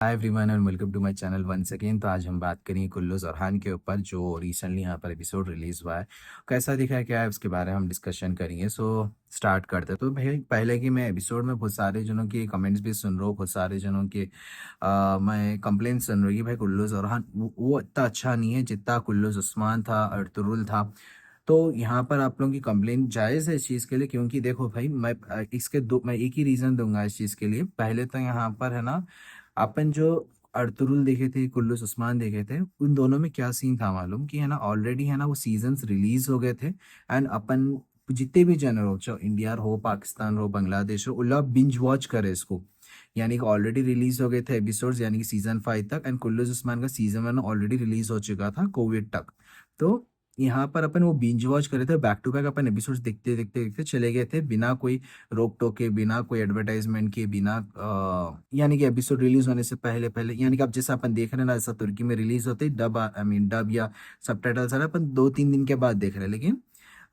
Hi everyone and welcome to my channel once again. तो आज हम बात करेंगे कुल्लू जरहान के ऊपर जो रिसेंटली यहाँ पर एपिसोड रिलीज हुआ है। कैसा दिखा है क्या है उसके बारे में हम डिस्कशन करेंगे। सो स्टार्ट करते हैं। तो भाई पहले कि मैं एपिसोड में बहुत सारे जनों के कमेंट्स भी सुन रहा हूँ, बहुत सारे जनों के मैं कंप्लेंट सुन रही हूँ कि भाई कुल्लू जरहान वो इतना अच्छा नहीं है जितना कुल्लू उस्मान था, अर्तुरुल था। तो यहाँ पर आप लोगों की कंप्लेंट जायज़ है इस चीज़ के लिए, क्योंकि देखो भाई मैं एक ही रीज़न दूंगा इस चीज़ के लिए। पहले तो यहाँ पर है ना, अपन जो अर्तुरुल देखे थे, कुल्लूस उस्मान देखे थे, उन दोनों में क्या सीन था मालूम कि है ना, ऑलरेडी है ना वो सीजन्स रिलीज हो गए थे। एंड अपन जितने भी जनर हो, चाहे इंडिया हो, पाकिस्तान हो, बांग्लादेश हो, वो लोग बिंज वॉच करे इसको। यानी कि ऑलरेडी रिलीज हो गए थे एपिसोड्स, यानी कि सीजन 5 तक। एंड कुल्लूस उस्मान का सीजन 1 ऑलरेडी रिलीज हो चुका था कोविड तक। तो यहाँ पर अपन वो बिंज वॉच करे थे, बैक टू बैक अपन एपिसोड्स देखते देखते देखते चले गए थे, बिना कोई रोक टोक के, बिना कोई एडवर्टाइजमेंट के, बिना यानी कि एपिसोड रिलीज होने से पहले पहले, यानी कि अब जैसा अपन देख रहे हैं ना, ऐसा तुर्की में रिलीज होते ही डब आई मीन डब या सबटाइटल्स आ रहा है, अपन 2-3 दिन के बाद देख रहे हैं। लेकिन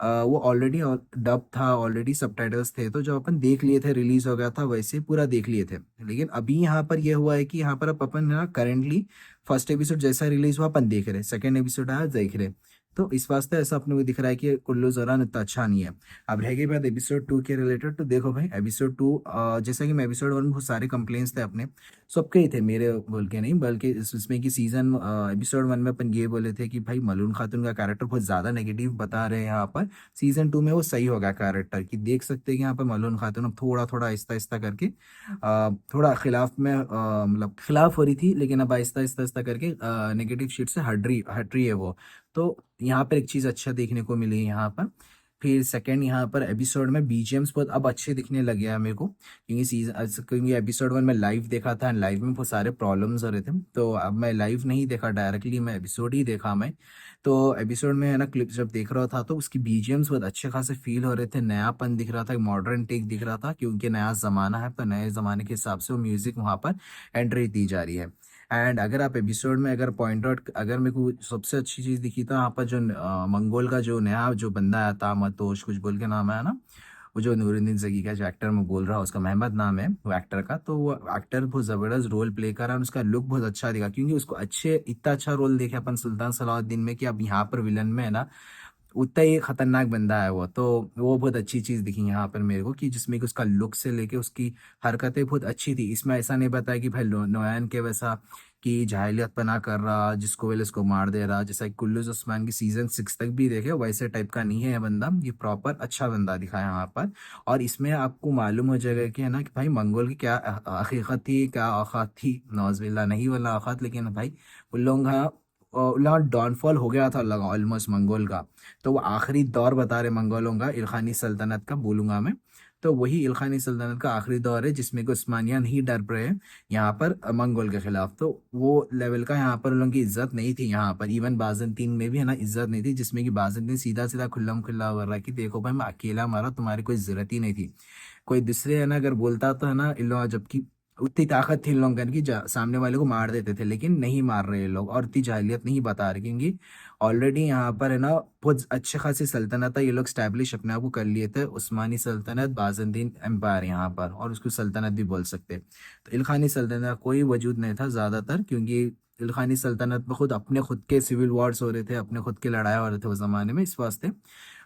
वो ऑलरेडी डब था, ऑलरेडी सबटाइटल्स थे, तो जब अपन देख लिए थे, रिलीज हो गया था, वैसे पूरा देख लिए थे। लेकिन अभी यहाँ पर ये हुआ है कि यहाँ पर अब अपन ना करेंटली फर्स्ट एपिसोड जैसा रिलीज हुआ अपन देख रहे हैं, सेकेंड एपिसोड आया देख रहे हैं। तो इस वास्ते ऐसा अपने को दिख रहा है कि कुल्लू जरान इतना अच्छा नहीं है। अब रह गई बात एपिसोड 2 के रिलेटेड, तो देखो भाई एपिसोड 2 जैसा कि मैं एपिसोड 1 में बहुत सारे कंप्लेंट्स थे अपने, सबके ही थे, मेरे बोल के नहीं, बल्कि इसमें कि एपिसोड 1 में अपन ये बोले थे कि भाई मलून खातून का कैरेक्टर बहुत ज़्यादा नेगेटिव बता रहे हैं। यहाँ पर सीजन 2 में वो सही हो गया कैरेक्टर, कि देख सकते हैं कि यहाँ पर मलून खातून अब थोड़ा थोड़ा आहिस्ता आहिस्ता करके थोड़ा खिलाफ में मतलब खिलाफ हो रही थी, लेकिन अब आहिस्ता आहिस्ता आहिस्ता करके नेगेटिव शीट से हट रही है वो। तो यहाँ पर एक चीज़ अच्छा देखने को मिली यहाँ पर। फिर सेकंड, यहाँ पर एपिसोड में बीजीएम्स बहुत अब अच्छे दिखने लगे हैं मेरे को, क्योंकि एपिसोड 1 में लाइव देखा था, एंड लाइव में बहुत सारे प्रॉब्लम्स हो रहे थे। तो अब मैं लाइव नहीं देखा डायरेक्टली, मैं एपिसोड ही देखा मैं। तो एपिसोड में है ना, क्लिप जब देख रहा था तो उसकी बीजीएम्स बहुत अच्छे खासे फील हो रहे थे, नयापन दिख रहा था, मॉडर्न टेक दिख रहा था, क्योंकि नया ज़माना है, तो नए ज़माने के हिसाब से वो म्यूज़िक वहाँ पर एंट्री दी जा रही है। एंड अगर आप एपिसोड में अगर पॉइंट आउट, अगर मेरे को सबसे अच्छी चीज़ दिखी था यहाँ पर, जो मंगोल का जो नया जो बंदा आया था, मतोश कुछ बोल के नाम है ना, वो जो नूरुद्दीन जगी का जो एक्टर मैं बोल रहा हूँ, उसका महमद नाम है वो एक्टर का। तो वो एक्टर बहुत ज़बरदस्त रोल प्ले कर रहा है, और उसका लुक बहुत अच्छा दिखा, क्योंकि उसको इतना अच्छा रोल देखे अपन सुल्तान सलाउद्दीन में, कि अब यहाँ पर विलन में है ना उतना ही खतरनाक बंदा है वो। तो वो बहुत अच्छी चीज़ दिखी यहाँ पर मेरे को, कि जिसमें कि उसका लुक से लेके उसकी हरकतें बहुत अच्छी थी। इसमें ऐसा नहीं बताया कि भाई नोयान के वैसा कि जाहिलियत पना कर रहा, जिसको वेल उसको मार दे रहा, जैसा कि कुल्लूज़ उस्मान की सीजन 6 तक भी देखे, वैसे टाइप का नहीं है ये बंदा। ये प्रॉपर अच्छा बंदा दिखा है यहाँ पर। और इसमें आपको मालूम हो जाएगा कि है ना, कि भाई मंगोल की क्या हकीकत थी, क्या औकात थी, नौज़बिल्ला नहीं वाला औकात, लेकिन भाई उन लोगों का डाउनफॉल हो गया था लगा ऑलमोस्ट मंगोल का। तो वो आखिरी दौर बता रहे मंगोलों का, इल्खानी सल्तनत का बोलूंगा मैं। तो वही इल्खानी सल्तनत का आखिरी दौर है, जिसमें कि उस्मानिया नहीं डर रहे हैं यहाँ पर मंगोल के खिलाफ। तो वो लेवल का यहाँ पर उन लोगों की इज्जत नहीं थी यहाँ पर। इवन बाज़ंतीन में भी है ना इज्जत नहीं थी, जिसमें कि बाज़ंतीन सीधा सीधा खुल्लम खुल्ला हो रहा है कि देखो भाई मैं अकेला मारा, तुम्हारी कोई जरूरत ही नहीं थी। कोई दूसरे है ना अगर बोलता तो है ना, इन लोग जबकि उतनी ताकत थी इन लोगों की, सामने वाले को मार देते थे, लेकिन नहीं मार रहे ये लोग, और इतनी जाहिलियत नहीं बता रहे, क्योंकि ऑलरेडी यहाँ पर है ना बहुत अच्छे खासी सल्तनत है, ये लोग स्टैब्लिश अपने आप को कर लिए थे। उस्मानी सल्तनत, बाज़ंतीन एम्पायर यहाँ पर, और उसको सल्तनत भी बोल सकते हैं। तो इल्खानी सल्तनत का कोई वजूद नहीं था ज़्यादातर, क्योंकि इल्खानी सल्तनत में खुद के सिविल वॉर्स हो रहे थे, अपने खुद के लड़ाई हो रहे थे उस ज़माने में, इस वास्ते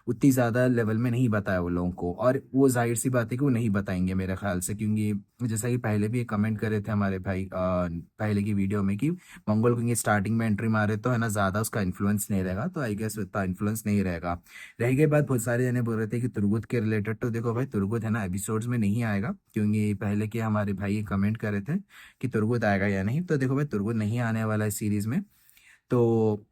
उतनी ज़्यादा लेवल में नहीं बताया वो लोगों को। और वो जाहिर सी बात है कि वो नहीं बताएंगे मेरे ख्याल से, क्योंकि जैसा कि पहले भी कमेंट करे थे हमारे भाई पहले की वीडियो में, कि मंगोल क्योंकि स्टार्टिंग में एंट्री मारे तो है ना, ज़्यादा उसका इन्फ्लुएंस नहीं रहेगा, तो आई गेस उतना इन्फ्लुएंस नहीं रहेगा। रह गई बात, बहुत सारे जने बोल रहे थे कि तुर्गुत के रिलेटेड, तो देखो भाई तुर्गुत है ना एपिसोड्स में नहीं आएगा, क्योंकि पहले के हमारे भाई कमेंट करे थे कि तुर्गुत आएगा या नहीं। तो देखो भाई तुर्गुत नहीं आने वाला है सीरीज में। तो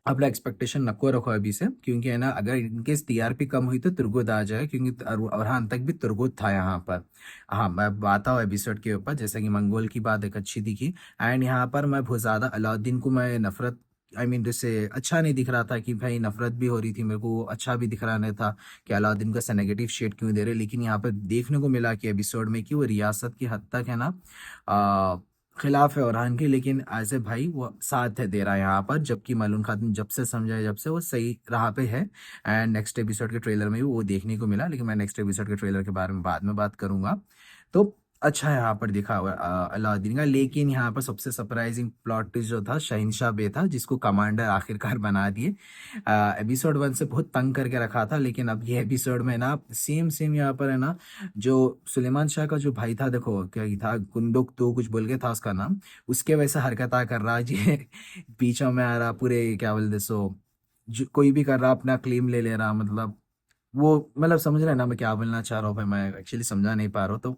अपना एक्सपेक्टेशन नको रखो अभी से, क्योंकि है ना अगर इनकेस टीआरपी कम हुई तो तुर्गुत आ जाएगा, क्योंकि अरहान तक भी तुर्गुत था यहाँ पर। हाँ, मैं आता हूँ एपिसोड के ऊपर, जैसे कि मंगोल की बात एक अच्छी दिखी। एंड यहाँ पर मैं बहुत ज़्यादा अलाउद्दीन को मैं नफरत, आई मीन जैसे अच्छा नहीं दिख रहा था, कि भाई नफरत भी हो रही थी मेरे को, अच्छा भी दिख रहा नहीं था कि अलाउद्दीन का नेगेटिव शेड क्यों दे रहे। लेकिन यहाँ पर देखने को मिला कि एपिसोड में कि वो रियासत की हद तक है ना खिलाफ है ओरहान की, लेकिन ऐसे भाई वो साथ है दे रहा है यहाँ पर, जबकि मलून खातून जब से समझा, जब से वो सही राह पे है। एंड नेक्स्ट एपिसोड के ट्रेलर में भी वो देखने को मिला, लेकिन मैं नेक्स्ट एपिसोड के ट्रेलर के बारे में बाद में बात करूंगा। तो अच्छा यहाँ पर दिखा हुआ है अलाउद्दीन का, लेकिन यहाँ पर सबसे सरप्राइजिंग प्लॉट ट्विस्ट जो था शहनशाह बे था, जिसको कमांडर आखिरकार बना दिए। एपिसोड 1 से बहुत तंग करके रखा था, लेकिन अब ये एपिसोड में ना सेम सेम यहाँ पर है ना, जो सुलेमान शाह का जो भाई था, देखो क्या ही था, कुंदुक तो कुछ बोल के था उसका नाम, उसके वैसे हरकत कर रहा जी बीचों में आ रहा पूरे, क्या बोलते सो, जो कोई भी कर रहा अपना क्लेम ले ले रहा, मतलब वो, मतलब समझ रहे हैं ना मैं क्या बोलना चाह रहा हूँ भाई, मैं एक्चुअली समझा नहीं पा रहा हूँ, तो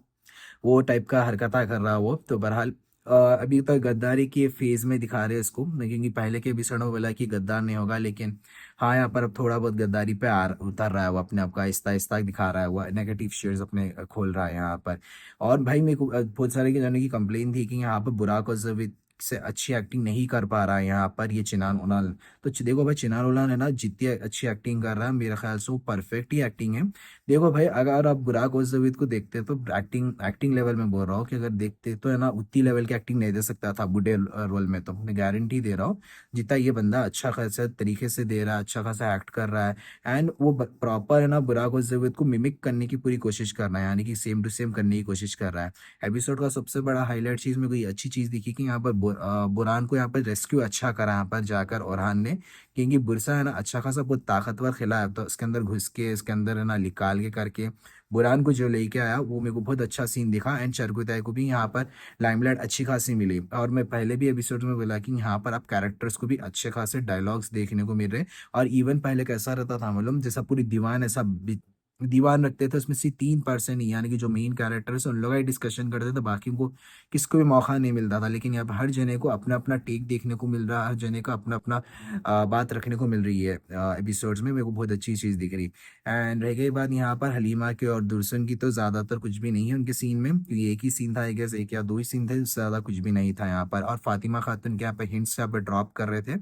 वो टाइप का हरकत कर रहा वो, तो बहरहाल अभी तक गद्दारी के फेज में दिखा रहे हैं इसको, क्योंकि पहले के एपिसोड में बोला कि गद्दार नहीं होगा, लेकिन हाँ यहाँ पर अब थोड़ा बहुत गद्दारी पे उतर रहा है वो, अपने आप का आहिस्ता आहिस्ता दिखा रहा है वो, नेगेटिव शेड्स अपने खोल रहा है यहाँ पर। और भाई मेरे को बहुत सारे के जाने की कंप्लेन थी कि यहाँ पर बुराक अज़हर से अच्छी एक्टिंग नहीं कर पा रहा है यहाँ पर ये चिनान उनाल। तो देखो भाई, चिनान उनाल है ना, जितनी अच्छी एक्टिंग कर रहा है मेरे ख्याल से वो परफेक्ट ही एक्टिंग है। देखो भाई, अगर आप बुराक ओज़ाविद को देखते तो एक्टिंग एक्टिंग लेवल में बोल रहा हूँ कि अगर देखते तो है ना, उतनी लेवल की एक्टिंग नहीं दे सकता था बूढ़े रोल में, तो मैं गारंटी दे रहा हूँ जितना ये बंदा अच्छा खासा तरीके से दे रहा है, अच्छा खासा एक्ट कर रहा है। एंड वो प्रॉपर है ना, बुराक ओज़ाविद को मिमिक करने की पूरी कोशिश कर रहा है, यानी कि सेम टू सेम करने की कोशिश कर रहा है। एपिसोड का सबसे बड़ा हाईलाइट चीज मेरे को ये अच्छी चीज दिखी कि यहाँ पर बुरहान को यहाँ पर रेस्क्यू अच्छा करा यहाँ पर जाकर ओरहान ने, क्योंकि बुरसा है ना अच्छा खासा बहुत ताकतवर खिला है, तो इसके अंदर घुस के इसके अंदर है ना निकाल के करके बुरहान को जो लेके आया, वो मेरे को बहुत अच्छा सीन दिखा। एंड चरगुताई को भी यहाँ पर लाइमलाइट अच्छी खासी मिली, और मैं पहले भी एपिसोड में बोला कि यहाँ पर आप कैरेक्टर्स को भी अच्छे खासे डायलॉग्स देखने को मिल रहे हैं। और इवन पहले कैसा रहता था मालूम, जैसा पूरी दीवान ऐसा दीवान रखते थे, उसमें से 3% ही, यानी कि जो मेन कैरेक्टर है उन लोग ही डिस्कशन करते थे, बाकी को किसको भी मौका नहीं मिलता था। लेकिन यहाँ पर हर जने को अपना अपना टेक देखने को मिल रहा है, हर जने का अपना अपना बात रखने को मिल रही है एपिसोड्स में, मेरे को बहुत अच्छी चीज़ दिख रही। एंड रह गई बात यहाँ पर हलीमा की और दुर्सन की, तो ज़्यादातर कुछ भी नहीं है उनके सीन में, क्योंकि एक ही सीन था आई गेस, एक या दो ही सीन थे, उससे ज़्यादा कुछ भी नहीं था यहाँ पर। और फातिमा खातून के यहाँ पर हिंट्स यहाँ पर ड्रॉप कर रहे थे,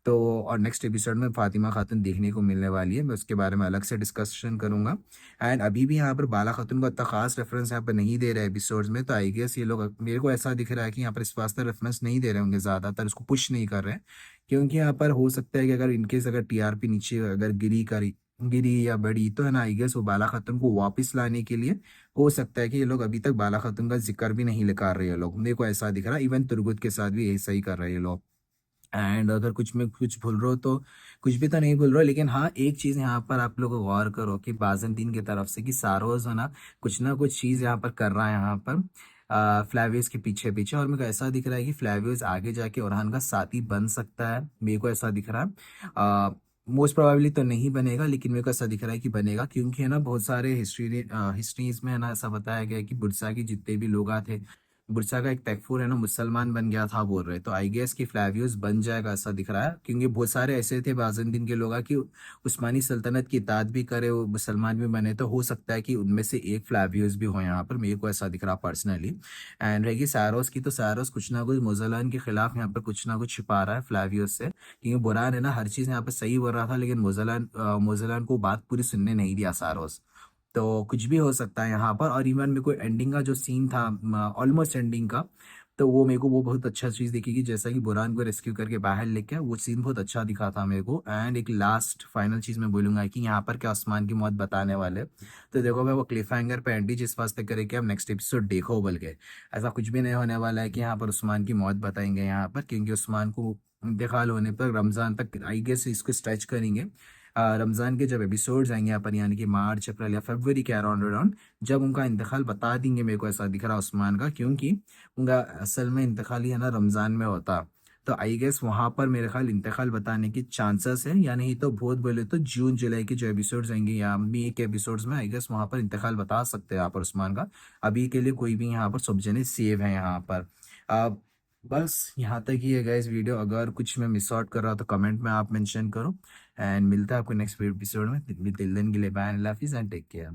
तो और नेक्स्ट एपिसोड में फातिमा खातून देखने को मिलने वाली है, मैं उसके बारे में अलग से डिस्कशन करूंगा। एंड अभी भी यहाँ पर बाला खातून का इतना खास रेफरेंस यहाँ पर नहीं दे रहे एपिसोड्स में, तो आई गेस ये लोग, मेरे को ऐसा दिख रहा है कि यहाँ पर इस वास्ते रेफरेंस नहीं दे रहे होंगे, ज़्यादातर उसको पुश नहीं कर रहे हैं, क्योंकि यहाँ पर हो सकता है कि अगर इनकेस अगर टीआरपी नीचे अगर गिरी या बढ़ी, तो है ना आई गेस वो बाला खातून को वापस लाने के लिए हो सकता है कि ये लोग अभी तक बाला खातून का जिक्र भी नहीं कर रहे हैं लोग, मेरे को ऐसा दिख रहा है। इवन तुर्गुत के साथ भी ऐसा ही कर रहे हैं लोग। एंड अगर कुछ में कुछ भूल रहे हो तो कुछ भी तो नहीं भूल रहे हो, लेकिन हाँ एक चीज़ यहाँ पर आप लोग गौर करो कि बाज़नदीन की तरफ से कि सारोज है ना कुछ चीज़ यहाँ पर कर रहा है यहाँ पर फ्लावियस के पीछे पीछे, और मेरे को ऐसा दिख रहा है कि फ्लावियस आगे जाके ओरहान का साथी बन सकता है, मेरे को ऐसा दिख रहा है। मोस्ट प्रोबेबली तो नहीं बनेगा, लेकिन मेरे को ऐसा दिख रहा है कि बनेगा, क्योंकि है ना बहुत सारे हिस्ट्रीज में है ना ऐसा बताया गया है कि बुरसा के जितने भी लोग थे, बुरसा का एक तैफूर है ना मुसलमान बन गया था बोल रहे, तो आई गेस कि फ्लावियस बन जाएगा ऐसा दिख रहा है, क्योंकि बहुत सारे ऐसे थे बाज़नदीन के लोग कि उस्मानी सल्तनत की इताअत भी करे, वो मुसलमान भी बने, तो हो सकता है कि उनमें से एक फ्लावियस भी हो यहाँ पर, मेरे को ऐसा दिख रहा पर्सनली। एंड रहेगी सारोस की, तो सारोस कुछ ना कुछ मोज़लान के खिलाफ यहाँ पर कुछ ना कुछ छिपा रहा है फ्लावियस से, क्योंकि बुरान है ना हर चीज़ यहाँ पर सही बोल रहा था, लेकिन मोज़लान को बात पूरी सुनने नहीं दिया सारोस, तो कुछ भी हो सकता है यहाँ पर। और इवन मेरे को एंडिंग का जो सीन था, ऑलमोस्ट एंडिंग का, तो वो मेरे को वो बहुत अच्छा चीज़ दिखी कि जैसा कि बुरान को रेस्क्यू करके बाहर लेके आए, वो सीन बहुत अच्छा दिखा था मेरे को। एंड एक लास्ट फाइनल चीज़ मैं बोलूंगा कि यहाँ पर क्या उस्मान की मौत बताने वाले, तो देखो भाई वो क्लिफ हैंगर पे एंडी जिस वास्ते करे कि हम नेक्स्ट एपिसोड देखो बोल के, ऐसा कुछ भी नहीं होने वाला है कि यहाँ पर उस्मान की मौत बताएंगे यहाँ पर, क्योंकि उस्मान को इंतकाल होने पर रमज़ान तक आई गेस इसको स्ट्रेच करेंगे। रमज़ान के जब एपिसोड्स आएंगे यहाँ पर, यानी कि मार्च अप्रैल या फरवरी के अराउंड अराउंड, जब उनका इंतकाल बता देंगे, मेरे को ऐसा दिख रहा है उस्मान का, क्योंकि उनका असल में इंतकाल ही है ना रमज़ान में होता, तो आई गेस वहाँ पर मेरे ख्याल इंतकाल बताने की चांसेस है, या नहीं तो बहुत बोले तो जून जुलाई के जो एपिसोड्स आएंगे या मई के एपिसोड्स में आई गेस वहाँ पर इंतकाल बता सकते हैं यहाँ पर उस्मान का। अभी के लिए कोई भी यहाँ पर सब जने सेव है यहाँ पर। बस यहाँ तक ही है गाइस वीडियो, अगर कुछ मैं मिस आउट कर रहा तो कमेंट में आप मेंशन करो। एंड मिलता है आपको नेक्स्ट एपिसोड में, टिल देन के लिए बाय, अल्लाह हाफिज़ एंड टेक केयर।